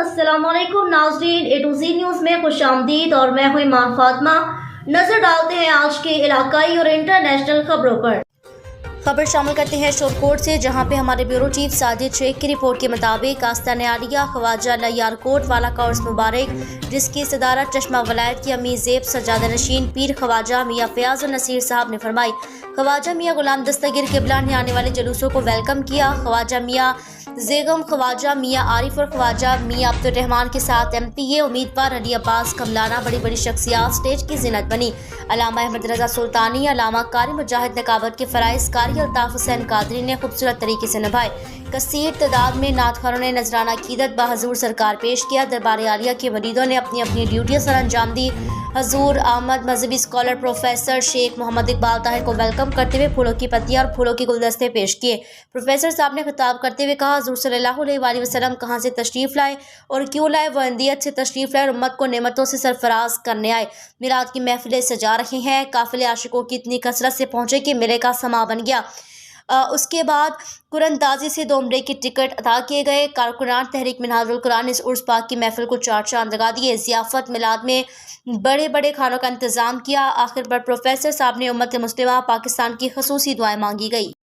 अस्सलाम वालेकुम नाज़रीन, ए टू ज़ी न्यूज़ में खुश आमदीद और मैं हूँ ईमान फातिमा। नजर डालते हैं आज के इलाकाई और इंटरनेशनल खबरों पर। खबर शामिल करते हैं शोरकोट से, जहां पे हमारे ब्यूरो चीफ साजिद शेख की रिपोर्ट के मुताबिक आस्ताने आलिया ख्वाजा लयारकोट वाला का उर्स मुबारक, जिसकी सदारत चश्मा वलायत की अमीर ज़ेब सजादा नशीन पीर ख्वाजा मियाँ फयाज नसीर साहब ने फरमाई। ख्वाजा मियाँ गुलाम दस्तगीर किबला ने आने वाले जुलूसों को वेलकम किया। ख्वाजा मियाँ ज़ेगम ख्वाजा मियाँ आरिफ और ख्वाजा मियाँ अब्दुर्रहमान के साथ MPA उम्मीदवार अली अब्बास कमलाना बड़ी बड़ी शख्सियात स्टेज की ज़ीनत बनी। अल्लामा अहमद रज़ा सुल्तानी, अल्लामा कारी मुजाहिद नकाबत के फ़राइज़ कारी अल्ताफ़ हुसैन कादरी ने खूबसूरत तरीके से निभाए। कसीर तादाद में नातखानों ने नजराना अकीदत बहजूर सरकार पेश किया। दरबार आलिया के मरीदों ने अपनी अपनी ड्यूटियाँ सर अंजाम दी। हजूर अहमद मजहबी स्कॉलर प्रोफेसर शेख मोहम्मद इकबाल ताहिर को वेलकम करते हुए फूलों की पत्तियां और फूलों के गुलदस्ते पेश किए। प्रोफेसर साहब ने खिताब करते हुए कहा, हजूर सल्लल्लाहु अलैहि वसल्लम कहाँ से तशरीफ़ लाए और क्यों लाए, वह अंदियत से तशरीफ़ लाए और उम्मत को नेमतों से सरफराज करने आए। मिलाद की महफिलें सजा रहे हैं। काफिले आशिकों की इतनी कसरत से पहुंचे कि मेले का समा बन गया। उसके बाद कुरानदाजी से 2 उम्रे के टिकट अदा किए गए। कारकुनान तहरीक मिनहाजुल कुरान इस उर्स पाक की महफिल को 4 चांद लगा दिए। ज़ियाफ़त मिलाद में बड़े बड़े खानों का इंतज़ाम किया। आखिर पर प्रोफेसर साहब ने उम्मत मुस्लिमा पाकिस्तान की खसूसी दुआएं मांगी गई।